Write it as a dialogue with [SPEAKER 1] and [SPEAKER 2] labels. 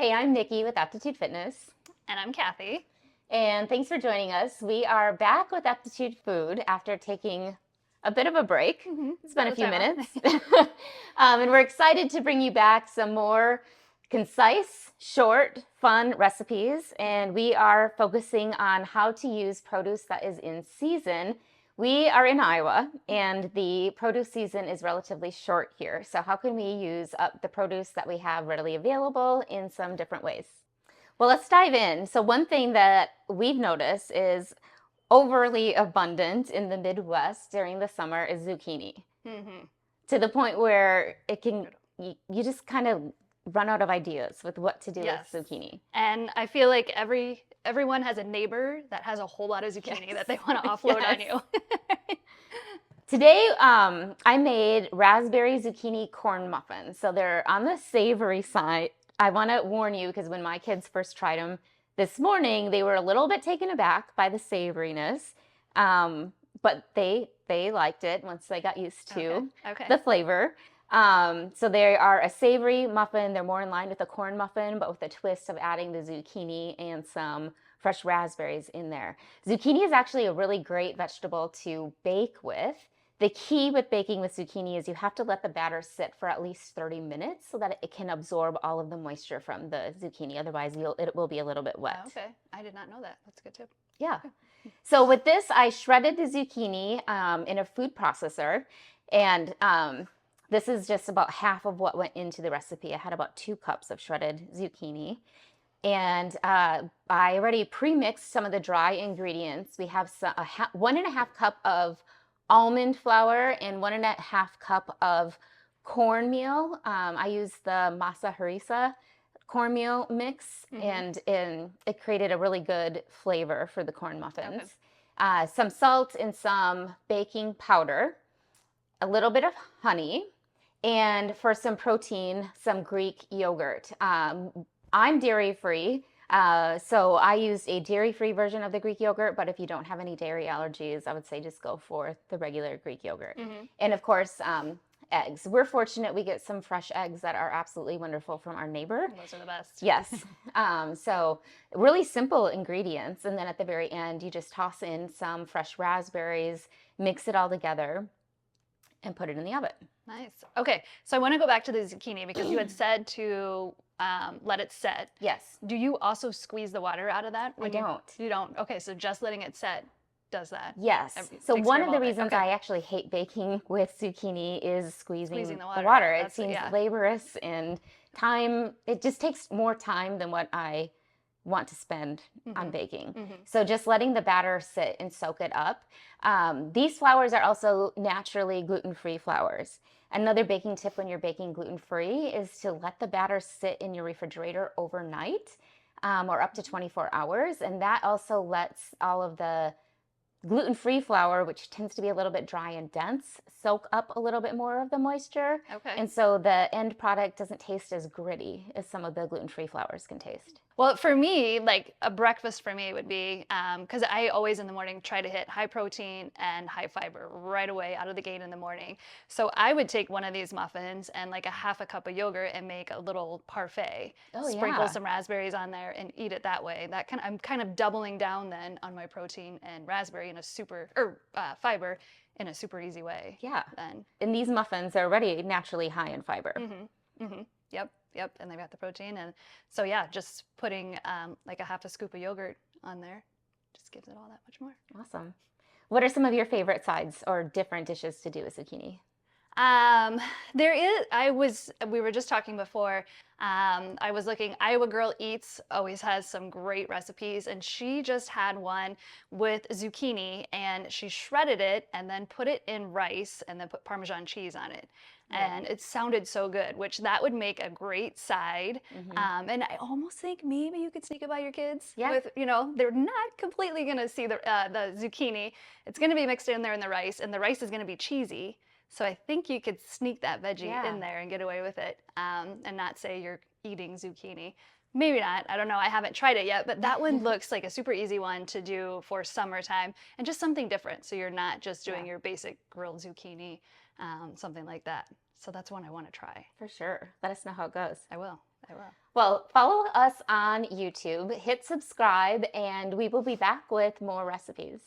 [SPEAKER 1] Hey, I'm Nikki with Aptitude Fitness,
[SPEAKER 2] And I'm Cathy.
[SPEAKER 1] and thanks for joining us. We are back with Aptitude Food after taking a bit of a break. It's been
[SPEAKER 2] About
[SPEAKER 1] a
[SPEAKER 2] the
[SPEAKER 1] few
[SPEAKER 2] time
[SPEAKER 1] minutes.
[SPEAKER 2] off.
[SPEAKER 1] And we're excited to bring you back some more concise, short, fun recipes. And we are focusing on how to use produce that is in season. We are in Iowa, and the produce season is relatively short here. So, how can we use up the produce that we have readily available in some different ways? Well, let's dive in. So, one thing that we've noticed is overly abundant in the Midwest during the summer is zucchini,
[SPEAKER 2] hmm
[SPEAKER 1] to the point where you just kind of run out of ideas with what to do with
[SPEAKER 2] Yes.
[SPEAKER 1] zucchini.
[SPEAKER 2] And I feel like everyone has a neighbor that has a whole lot of zucchini that they want to offload on
[SPEAKER 1] Yes.
[SPEAKER 2] you.
[SPEAKER 1] Today, I made raspberry zucchini corn muffins. So they're on the savory side. I want to warn you because when my kids first tried them this morning, they were a little bit taken aback by the savoriness, but they liked it once they got used to
[SPEAKER 2] Okay.
[SPEAKER 1] the flavor. So they are a savory muffin. They're more in line with a corn muffin, but with a twist of adding the zucchini and some fresh raspberries in there. Zucchini is actually a really great vegetable to bake with. The key with baking with zucchini is you have to let the batter sit for at least 30 minutes so that it can absorb all of the moisture from the zucchini. Otherwise, it will be a little bit wet.
[SPEAKER 2] Okay. I did not know that. That's a good tip.
[SPEAKER 1] Yeah. So with this, I shredded the zucchini in a food processor, and this is just about half of what went into the recipe. I had about 2 cups of shredded zucchini. And I already pre-mixed some of the dry ingredients. We have 1.5 cup of almond flour and 1.5 cup of cornmeal. I used the masa harissa cornmeal mix, and it created a really good flavor for the corn muffins.
[SPEAKER 2] Okay.
[SPEAKER 1] Some salt and some baking powder, a little bit of honey, and for some protein, some Greek yogurt. I'm dairy free, so I used a dairy free version of the Greek yogurt, but if you don't have any dairy allergies, I would say just go for the regular Greek yogurt. And of course, eggs. We're fortunate we get some fresh eggs that are absolutely wonderful from our neighbor.
[SPEAKER 2] Those are the best.
[SPEAKER 1] Yes. So really simple ingredients. And then at the very end, you just toss in some fresh raspberries, mix it all together, and put it in the oven.
[SPEAKER 2] Nice. Okay. So I want to go back to the zucchini because you had said to let it set.
[SPEAKER 1] Yes.
[SPEAKER 2] Do you also squeeze the water out of that?
[SPEAKER 1] I don't.
[SPEAKER 2] You don't. Okay. So just letting it set does that.
[SPEAKER 1] Yes. So
[SPEAKER 2] Takes
[SPEAKER 1] one
[SPEAKER 2] care
[SPEAKER 1] of the
[SPEAKER 2] all it.
[SPEAKER 1] reasons
[SPEAKER 2] Okay.
[SPEAKER 1] I actually hate baking with zucchini is squeezing
[SPEAKER 2] the
[SPEAKER 1] the
[SPEAKER 2] water
[SPEAKER 1] water.
[SPEAKER 2] out.
[SPEAKER 1] It
[SPEAKER 2] That's
[SPEAKER 1] seems
[SPEAKER 2] yeah.
[SPEAKER 1] laborious and time. It just takes more time than what I want to spend on baking. So just letting the batter sit and soak it up. These flours are also naturally gluten-free flours. Another baking tip when you're baking gluten-free is to let the batter sit in your refrigerator overnight, or up to 24 hours. And that also lets all of the gluten-free flour, which tends to be a little bit dry and dense, soak up a little bit more of the moisture.
[SPEAKER 2] Okay.
[SPEAKER 1] And so the end product doesn't taste as gritty as some of the gluten-free flours can taste.
[SPEAKER 2] Well, for me, like a breakfast for me would be, because I always in the morning try to hit high protein and high fiber right away out of the gate in the morning. So I would take one of these muffins and like a half a cup of yogurt and make a little parfait.
[SPEAKER 1] Oh,
[SPEAKER 2] Sprinkle
[SPEAKER 1] yeah.
[SPEAKER 2] some raspberries on there and eat it that way. I'm kind of doubling down then on my protein and raspberry in a fiber in a super easy way.
[SPEAKER 1] Yeah.
[SPEAKER 2] Then.
[SPEAKER 1] And these muffins are already naturally high in fiber.
[SPEAKER 2] Yep. And they've got the protein. And so, yeah, just putting like a half a scoop of yogurt on there just gives it all that much more.
[SPEAKER 1] Awesome. What are some of your favorite sides or different dishes to do with zucchini?
[SPEAKER 2] We were just talking before, I was looking, Iowa Girl Eats always has some great recipes, and she just had one with zucchini, and she shredded it and then put it in rice and then put Parmesan cheese on it. And it sounded so good, which that would make a great side. And I almost think maybe you could sneak it by your kids.
[SPEAKER 1] Yeah.
[SPEAKER 2] With, they're not completely going to see the zucchini. It's going to be mixed in there in the rice, and the rice is going to be cheesy. So I think you could sneak that veggie in there and get away with it, and not say you're eating zucchini. Maybe not. I don't know. I haven't tried it yet, but that one looks like a super easy one to do for summertime and just something different. So you're not just doing your basic grilled zucchini, something like that. So that's one I want to try.
[SPEAKER 1] For sure. Let us know how it goes.
[SPEAKER 2] I will. I will.
[SPEAKER 1] Well, follow us on YouTube, hit subscribe, and we will be back with more recipes.